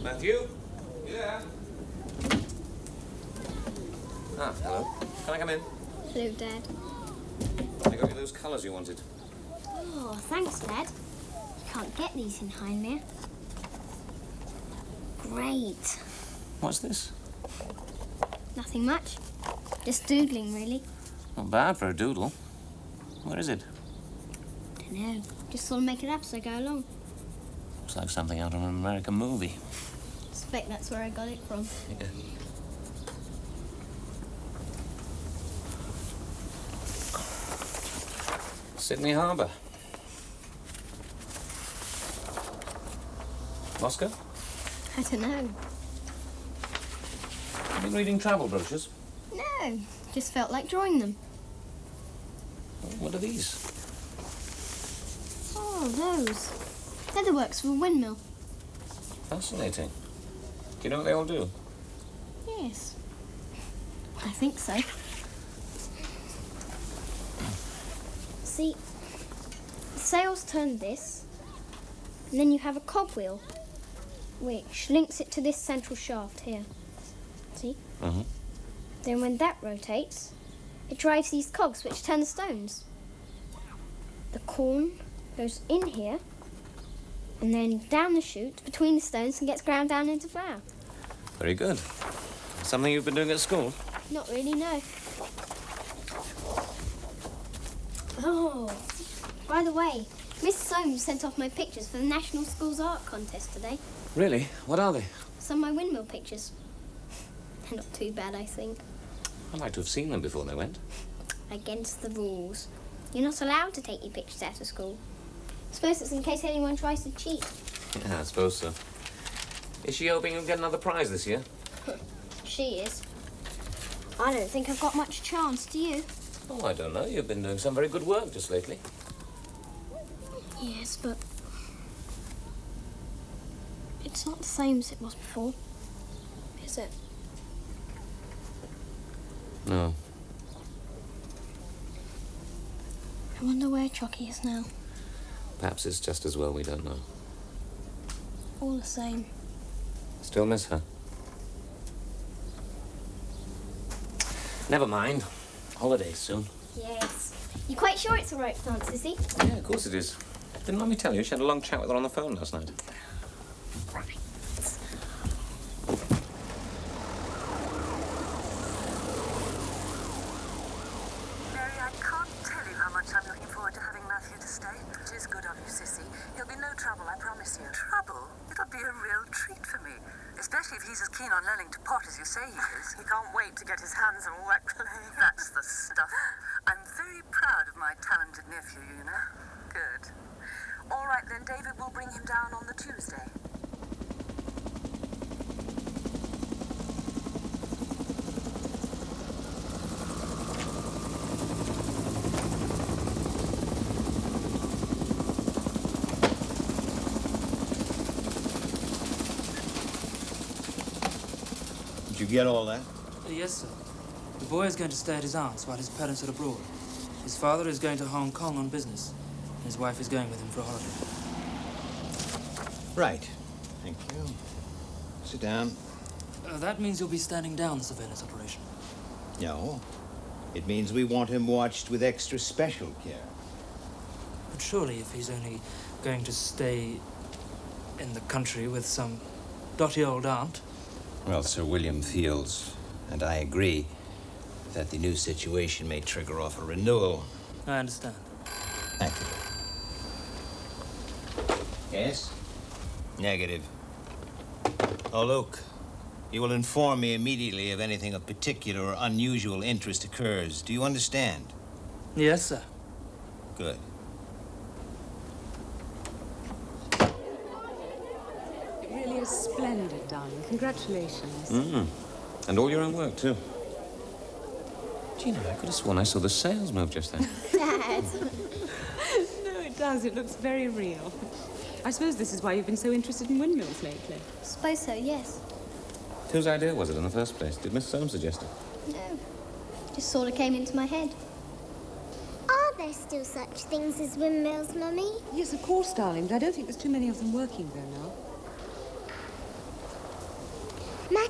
Matthew? Yeah? Ah, hello. Can I come in? Hello, Dad. I got you those colours you wanted. Oh, thanks, Dad. You can't get these in Hindmere. Great. What's this? Nothing much. Just doodling, really. Not bad for a doodle. Where is it? Dunno. Just sort of make it up as I go along. Looks like something out of an American movie. Suspect that's where I got it from. Yeah. Sydney Harbour. Moscow? I don't know. Have you been reading travel brochures? No, just felt like drawing them. What are these? Oh, those. They're the works of a windmill. Fascinating. Do you know what they all do? Yes. I think so. See, the sails turn this, and then you have a cogwheel, which links it to this central shaft here. See? Mm-hmm. Then when that rotates, it drives these cogs, which turn the stones. The corn goes in here, and then down the chute between the stones and gets ground down into flour. Very good. Something you've been doing at school? Not really, no. Oh, by the way, Miss Soames sent off my pictures for the National Schools Art Contest today. Really? What are they? Some of my windmill pictures. They're not too bad, I think. I'd like to have seen them before they went. Against the rules. You're not allowed to take your pictures out of school. I suppose it's in case anyone tries to cheat. Yeah, I suppose so. Is she hoping you'll get another prize this year? She is. I don't think I've got much chance, do you? Oh, I don't know. You've been doing some very good work just lately. Yes, but it's not the same as it was before, is it? No. I wonder where Chocky is now. Perhaps it's just as well we don't know. All the same. Still miss her? Never mind. Holidays soon. Yes. You quite sure it's all right, Francis, is he? Yeah, of course it is. Didn't let me tell you, she had a long chat with her on the phone last night. Mary, I can't tell you how much I'm looking forward to having Matthew to stay. It is good of you, Sissy. He'll be no trouble, I promise you. Trouble? It'll be a real treat for me. Especially if he's as keen on learning to pot as you say he is. He can't wait to get his hands on wet clay. That's the stuff. I'm very proud of my talented nephew, you know. Good. All right, then, David will bring him down on the Tuesday. Did you get all that? Yes, sir. The boy is going to stay at his aunt's while his parents are abroad. His father is going to Hong Kong on business. His wife is going with him for a holiday. Right. Thank you. Sit down. That means you'll be standing down the surveillance operation. No. It means we want him watched with extra special care. But surely if he's only going to stay in the country with some dotty old aunt... Well, Sir William feels, and I agree, that the new situation may trigger off a renewal. I understand. Thank you. Yes? Negative. Oh, look. You will inform me immediately if anything of particular or unusual interest occurs. Do you understand? Yes, sir. Good. It really is splendid, darling. Congratulations. And all your own work, too. Do you know, I could have sworn I saw the sails move just then. Dad. No, it does. It looks very real. I suppose this is why you've been so interested in windmills lately. Suppose so, yes. Whose idea was it in the first place? Did Miss Soames suggest it? No. Just sort of came into my head. Are there still such things as windmills, Mummy? Yes, of course, darling, but I don't think there's too many of them working there now.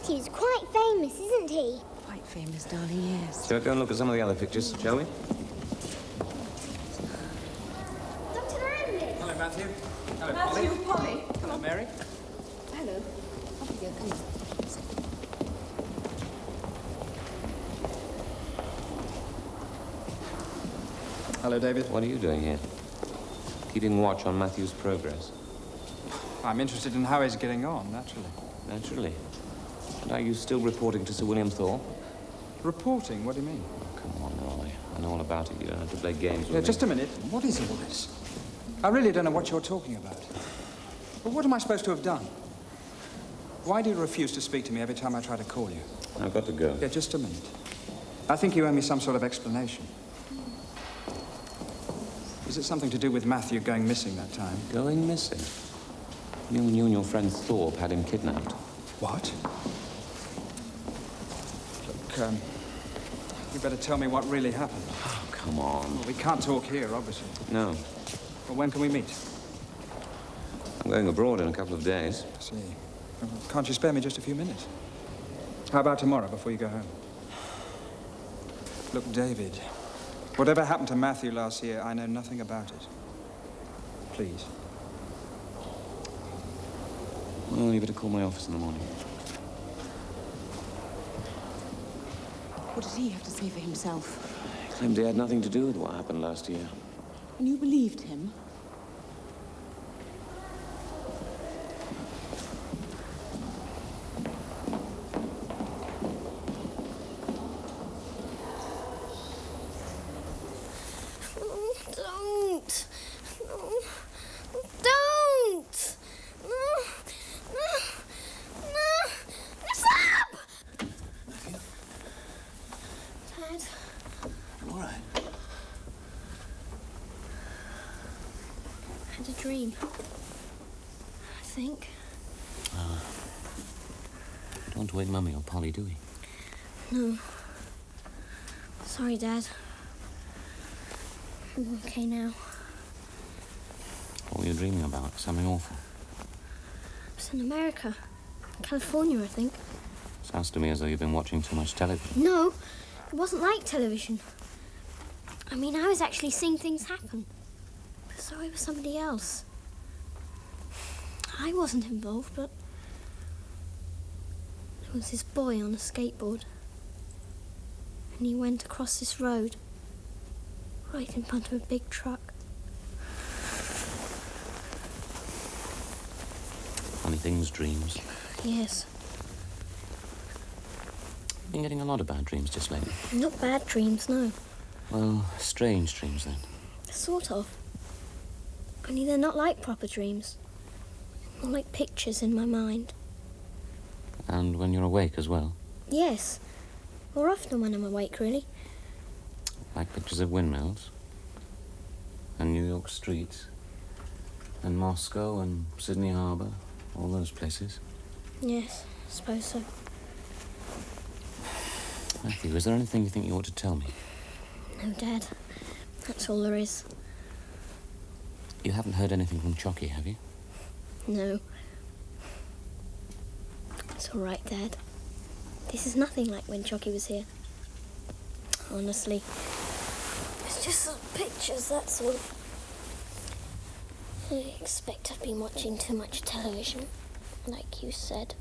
Matthew's quite famous, isn't he? Quite famous, darling, yes. Shall we go and look at some of the other pictures, shall we? Dr. Landis! Hello, Matthew. Hello, Matthew, Polly. Hello, Mary. Hello. Off you go, come on. Hello, David. What are you doing here? Keeping watch on Matthew's progress. I'm interested in how he's getting on, naturally. Naturally. And are you still reporting to Sir William Thorpe? Reporting? What do you mean? Come on, Roy. I know all about it. You don't have to play games with Yeah, me. just a minute. What is all this? I really don't know what you're talking about. But what am I supposed to have done? Why do you refuse to speak to me every time I try to call you? I've got to go. Yeah, just a minute. I think you owe me some sort of explanation. Is it something to do with Matthew going missing that time? Going missing? You and your friend Thorpe had him kidnapped. What? Look, you better tell me what really happened. Oh, come on. Well, we can't talk here, obviously. No. Well, when can we meet? I'm going abroad in a couple of days. I see. Well, can't you spare me just a few minutes? How about tomorrow before you go home? Look, David, whatever happened to Matthew last year, I know nothing about it. Please. Well, you better call my office in the morning. What did he have to say for himself? He claimed he had nothing to do with what happened last year. And you believed him? Don't! No. Don't! No! No! No! Stop! Dad, All right. I had a dream. I think. Don't want to wake Mummy or Polly, do we? No. Sorry, Dad. I'm okay now. What were you dreaming about? Something awful? I was in America. California, I think. Sounds to me as though you've been watching too much television. No, it wasn't like television. I mean, I was actually seeing things happen. So it was somebody else. I wasn't involved, but there was this boy on a skateboard. And he went across this road, right in front of a big truck. Funny things, dreams. Yes, Been getting a lot of bad dreams just lately. not bad dreams, no. Well, strange dreams then. Sort of. Only they're not like proper dreams. More like pictures in my mind. And when you're awake as well. Yes. More often when I'm awake, really. Like pictures of windmills. And New York streets. And Moscow and Sydney Harbour. All those places. Yes, I suppose so. Matthew, is there anything you think you ought to tell me? No, Dad. That's all there is. You haven't heard anything from Chocky, have you? No. It's all right, Dad. This is nothing like when Chocky was here. Honestly. It's just some pictures, that's all. I expect I've been watching too much television, like you said.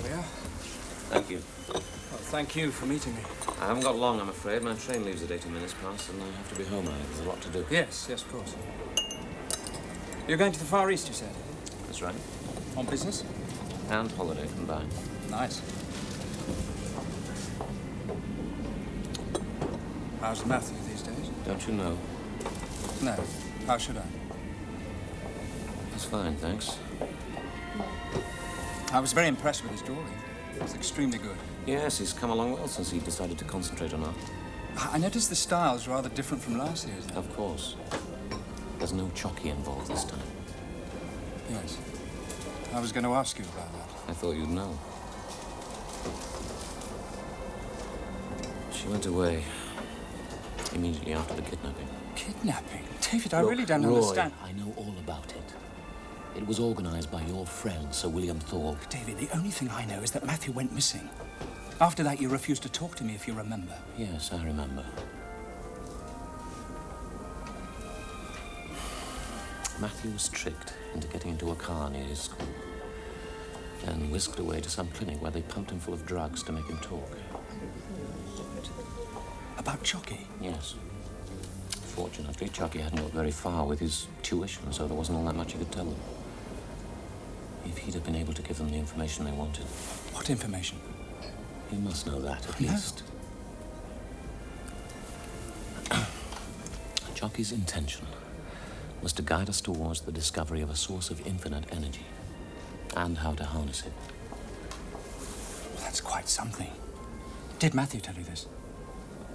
There we are. Thank you. Well, thank you for meeting me. I haven't got long, I'm afraid. My train leaves at 80 minutes past, and I have to be home early. There's a lot to do. Yes, of course. You're going to the Far East, you said? That's right. On business? And holiday combined. Nice. How's Matthew these days? Don't you know? No. How should I? He's fine, thanks. I was very impressed with his drawing. It's extremely good. Yes, he's come along well since he decided to concentrate on art. I noticed the style's rather different from last year's. Of course. There's no Chocky involved this time. Yes. I was going to ask you about that. I thought you'd know. She went away immediately after the kidnapping. Kidnapping? David, I Look, really don't Roy, understand. I know all about it. It was organized by your friend, Sir William Thorpe. David, the only thing I know is that Matthew went missing. After that, you refused to talk to me, if you remember. Yes, I remember. Matthew was tricked into getting into a car near his school, then whisked away to some clinic where they pumped him full of drugs to make him talk. About Chocky? Yes. Fortunately, Chocky hadn't got very far with his tuition, so there wasn't all that much he could tell them. If he'd have been able to give them the information they wanted. What information? You must know that, at No. least. Chocky's intention was to guide us towards the discovery of a source of infinite energy and how to harness it. Well, that's quite something. Did Matthew tell you this?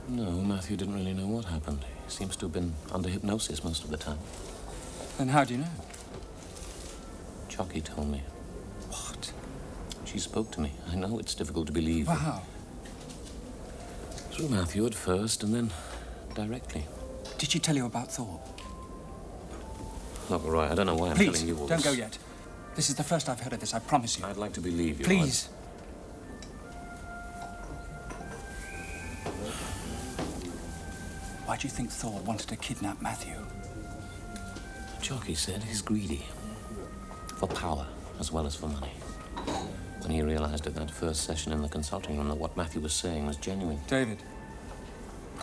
No, Matthew didn't really know what happened. He seems to have been under hypnosis most of the time. Then how do you know? Chocky told me. What? She spoke to me. I know it's difficult to believe. Well, how? Through Matthew at first, and then directly. Did she tell you about Thorpe? Look, Roy, I don't know why I'm Please, telling you all don't this. go yet. This is the first I've heard of this, I promise you. I'd like to believe you. Please. Why do you think Thorpe wanted to kidnap Matthew? Chocky said he's greedy. For power, as well as for money. When he realized at that first session in the consulting room that what Matthew was saying was genuine. David,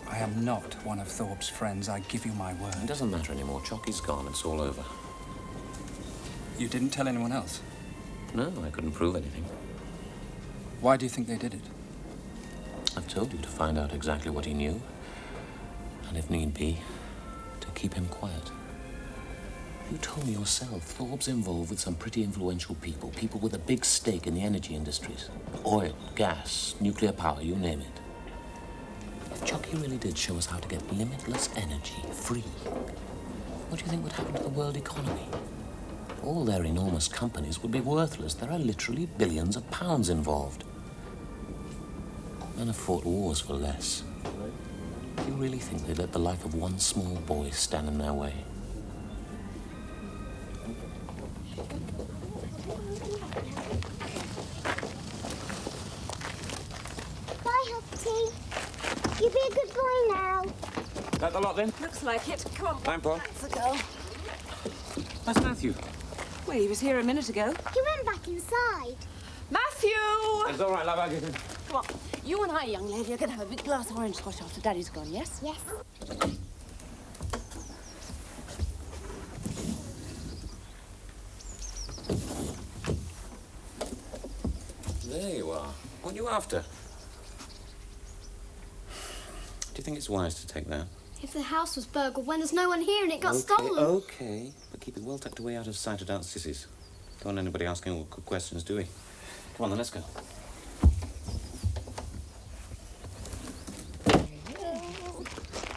I am not one of Thorpe's friends. I give you my word. It doesn't matter anymore. Chocky's gone. It's all over. You didn't tell anyone else? No, I couldn't prove anything. Why do you think they did it? I've told you to find out exactly what he knew. And if need be, to keep him quiet. You told me yourself, Thorpe's involved with some pretty influential people. People with a big stake in the energy industries. Oil, gas, nuclear power, you name it. If Chocky really did show us how to get limitless energy, free, what do you think would happen to the world economy? All their enormous companies would be worthless. There are literally billions of pounds involved. Men have fought wars for less. Do you really think they'd let the life of one small boy stand in their way? Bye, Humpty. You be a good boy now. That the lot then? Looks like it. Come on. Time, Paul. That's the girl. That's Matthew. Well, he was here a minute ago. He went back inside. Matthew! It's all right, love. I'll get in. Come on. You and I, young lady, are going to have a big glass of orange squash after Daddy's gone, yes? Yes. There you are. What are you after? Do you think it's wise to take that? If the house was burgled when there's no one here and it got stolen. Okay. But keep it well tucked away out of sight of Aunt Sissy's. Don't want anybody asking awkward questions, do we? Come on, then, let's go.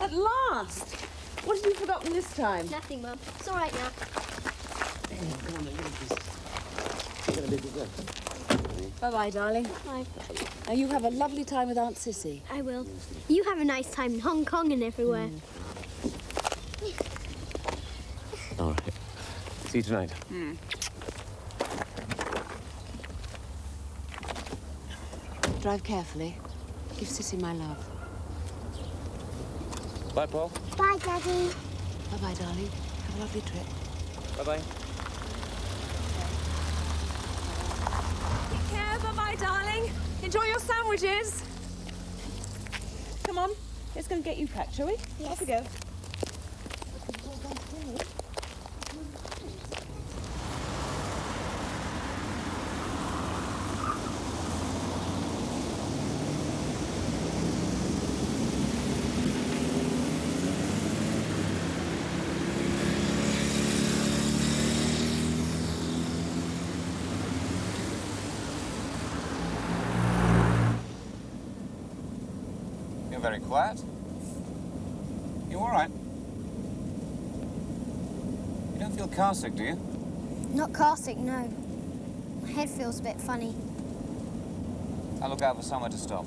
At last! What have you forgotten this time? Nothing, Mum. It's all right now. Bye-bye, darling. Bye. Now, you have a lovely time with Aunt Sissy. I will. You have a nice time in Hong Kong and everywhere. All right. See you tonight. Drive carefully. Give Sissy my love. Bye, Paul. Bye, Daddy. Bye-bye, darling. Have a lovely trip. Bye-bye. Take care. Bye-bye, darling. Enjoy your sandwiches. Come on. Let's go and get you packed, shall we? Yes. Off we go. You're very quiet. You all right? You don't feel car sick, do you? Not car sick, no. My head feels a bit funny. I'll look out for somewhere to stop.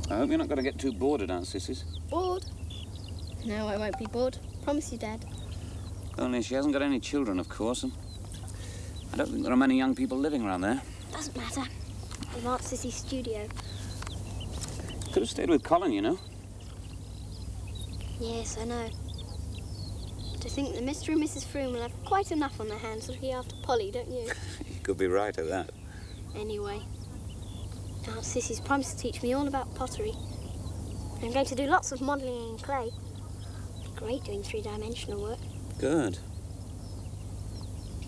I hope you're not going to get too bored at Aunt Sissy's. Bored? No, I won't be bored. Promise you, Dad. Only she hasn't got any children, of course, and I don't think there are many young people living around there. Doesn't matter. I'm Aunt Sissy's studio. Could have stayed with Colin, you know. Yes, I know. To think that Mr. and Mrs. Froome will have quite enough on their hands looking after Polly, don't you? You could be right at that. Anyway, Aunt Sissy's promised to teach me all about pottery. I'm going to do lots of modelling in clay. Great doing three-dimensional work. Good.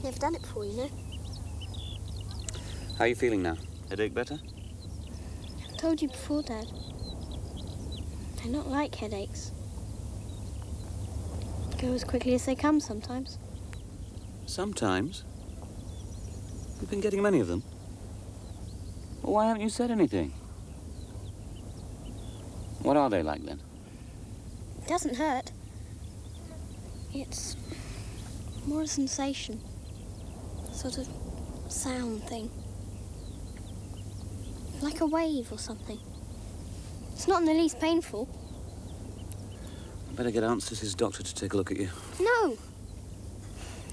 Never done it before, you know. How are you feeling now? Headache better? I've told you before, Dad. They're not like headaches. They go as quickly as they come sometimes. Sometimes? You've been getting many of them. Well, why haven't you said anything? What are they like, then? It doesn't hurt. It's more a sensation. Sort of sound thing. Like a wave or something. It's not in the least painful. I better get Aunt Sissy's doctor to take a look at you. No!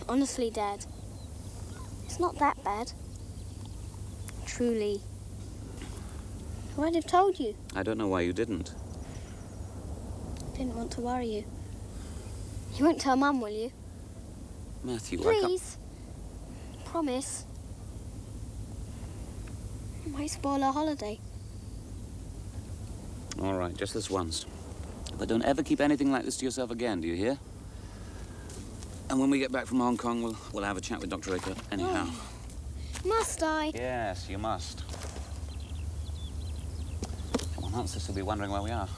Honestly, Dad. It's not that bad. Truly. I might have told you. I don't know why you didn't. Didn't want to worry you. You won't tell Mum, will you? Matthew, I can't... Please. Promise. It might spoil our holiday. All right, just this once. But don't ever keep anything like this to yourself again, do you hear? And when we get back from Hong Kong, we'll have a chat with Dr. Aker anyhow. Oh. Must I? Yes, you must. Come on, Aunt Sis will be wondering where we are.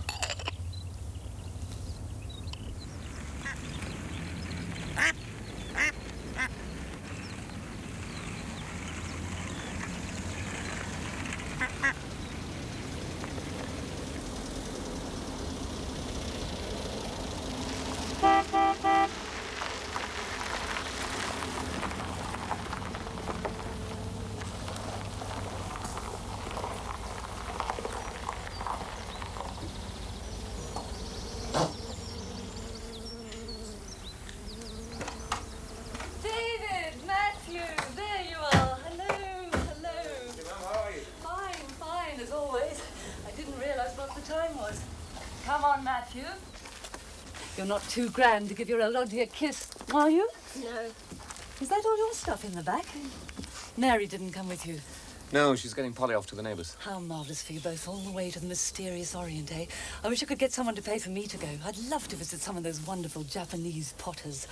You're not too grand to give your old auntie a kiss, are you? No. Is that all your stuff in the back? Mary didn't come with you. No, she's getting Polly off to the neighbours. How marvellous for you both, all the way to the mysterious Orient, eh? I wish I could get someone to pay for me to go. I'd love to visit some of those wonderful Japanese potters.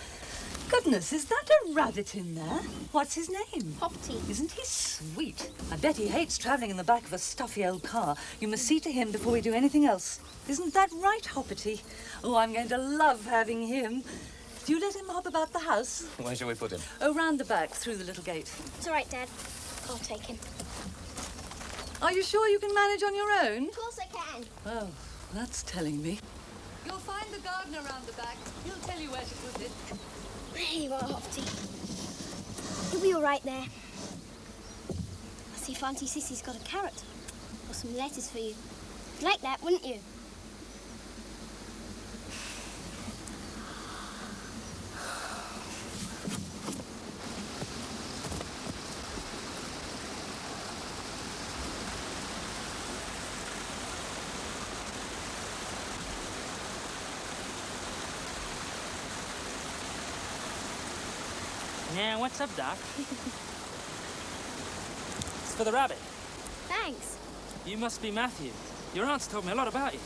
Goodness, is that a rabbit in there? What's his name? Poppy. Isn't he sweet? I bet he hates travelling in the back of a stuffy old car. You must see to him before we do anything else. Isn't that right, Hoppity? Oh, I'm going to love having him. Do you let him hop about the house? Where shall we put him? Oh, round the back, through the little gate. It's all right, Dad. I'll take him. Are you sure you can manage on your own? Of course I can. Oh, that's telling me. You'll find the gardener round the back. He'll tell you where to put it. There you are, Hoppity. You'll be all right there. I see if Auntie Sissy's got a carrot or some lettuce for you. You'd like that, wouldn't you? Yeah, what's up, Doc? It's for the rabbit. Thanks. You must be Matthew. Your aunt's told me a lot about you.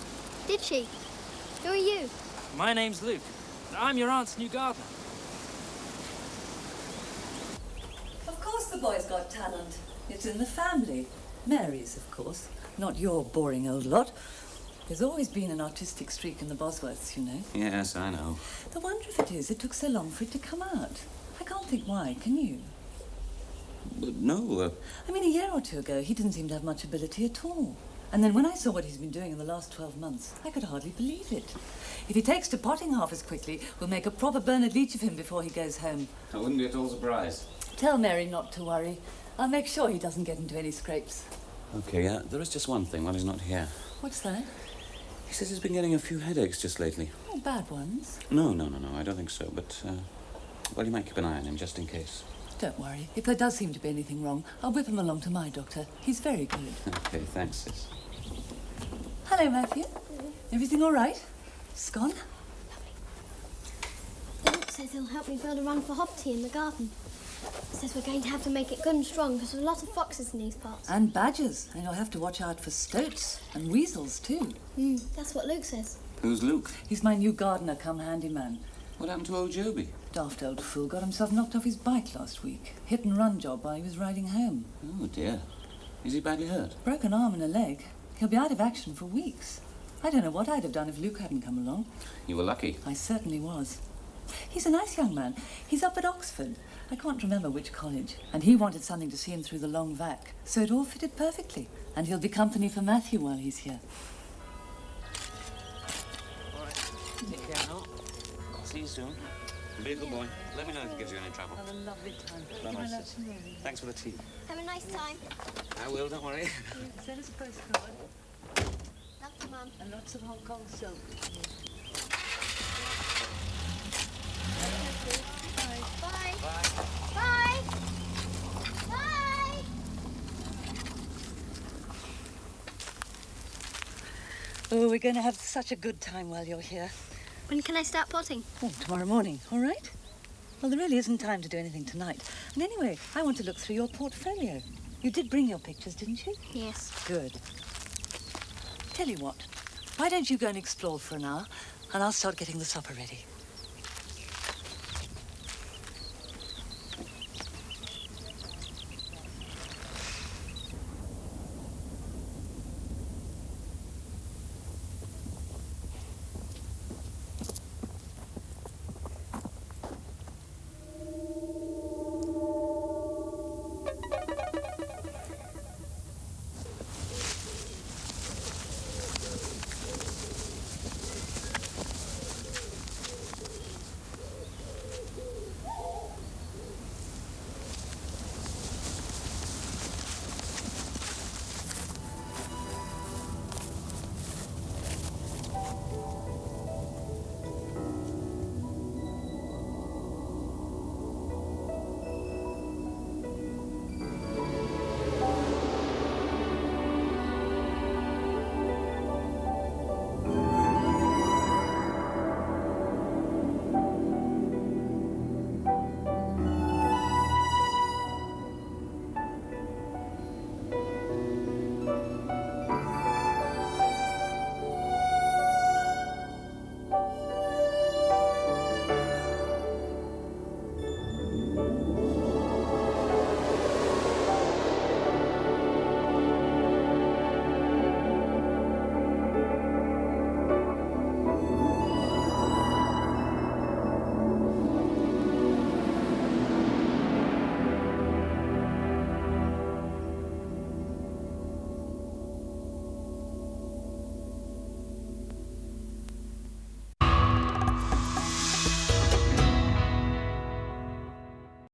Did she? Who are you? My name's Luke. I'm your aunt's new gardener. Of course the boy's got talent. It's in the family. Mary's, of course. Not your boring old lot. There's always been an artistic streak in the Bosworths, you know. Yes, I know. The wonder of it is it took so long for it to come out. I can't think why, can you? But no, I mean, a year or two ago, he didn't seem to have much ability at all. And then when I saw what he's been doing in the last 12 months, I could hardly believe it. If he takes to potting half as quickly, we'll make a proper Bernard Leach of him before he goes home. I wouldn't be at all surprised. Tell Mary not to worry. I'll make sure he doesn't get into any scrapes. Okay, there is just one thing while he's not here. What's that? He says he's been getting a few headaches just lately. Oh, bad ones? No, I don't think so, but, well, you might keep an eye on him just in case. Don't worry. If there does seem to be anything wrong, I'll whip him along to my doctor. He's very good. Okay, thanks, sis. Hello, Matthew. Everything all right? Scone? Luke says he'll help me build a run for hop tea in the garden. Says we're going to have to make it good and strong because there's a lot of foxes in these parts. And badgers. And you'll have to watch out for stoats and weasels, too. That's what Luke says. Who's Luke? He's my new gardener come handyman. What happened to old Joby? Daft old fool got himself knocked off his bike last week. Hit and run job while he was riding home. Oh, dear. Is he badly hurt? Broken arm and a leg. He'll be out of action for weeks. I don't know what I'd have done if Luke hadn't come along. You were lucky. I certainly was. He's a nice young man. He's up at Oxford. I can't remember which college. And he wanted something to see him through the long vac. So it all fitted perfectly. And he'll be company for Matthew while he's here. All right. Take care now. See you soon. Be a good boy. Let me know if it gives you any trouble. Have a lovely time. Bye-bye, sis. Thanks for the tea. Have a nice time. I will, don't worry. Send us a postcard. Love you, Mum. And lots of Hong Kong soap. Bye. Bye. Bye. Oh, we're going to have such a good time while you're here. When can I start potting? Oh, tomorrow morning, all right? Well, there really isn't time to do anything tonight. And anyway, I want to look through your portfolio. You did bring your pictures, didn't you? Yes. Good. Tell you what, why don't you go and explore for an hour, and I'll start getting the supper ready.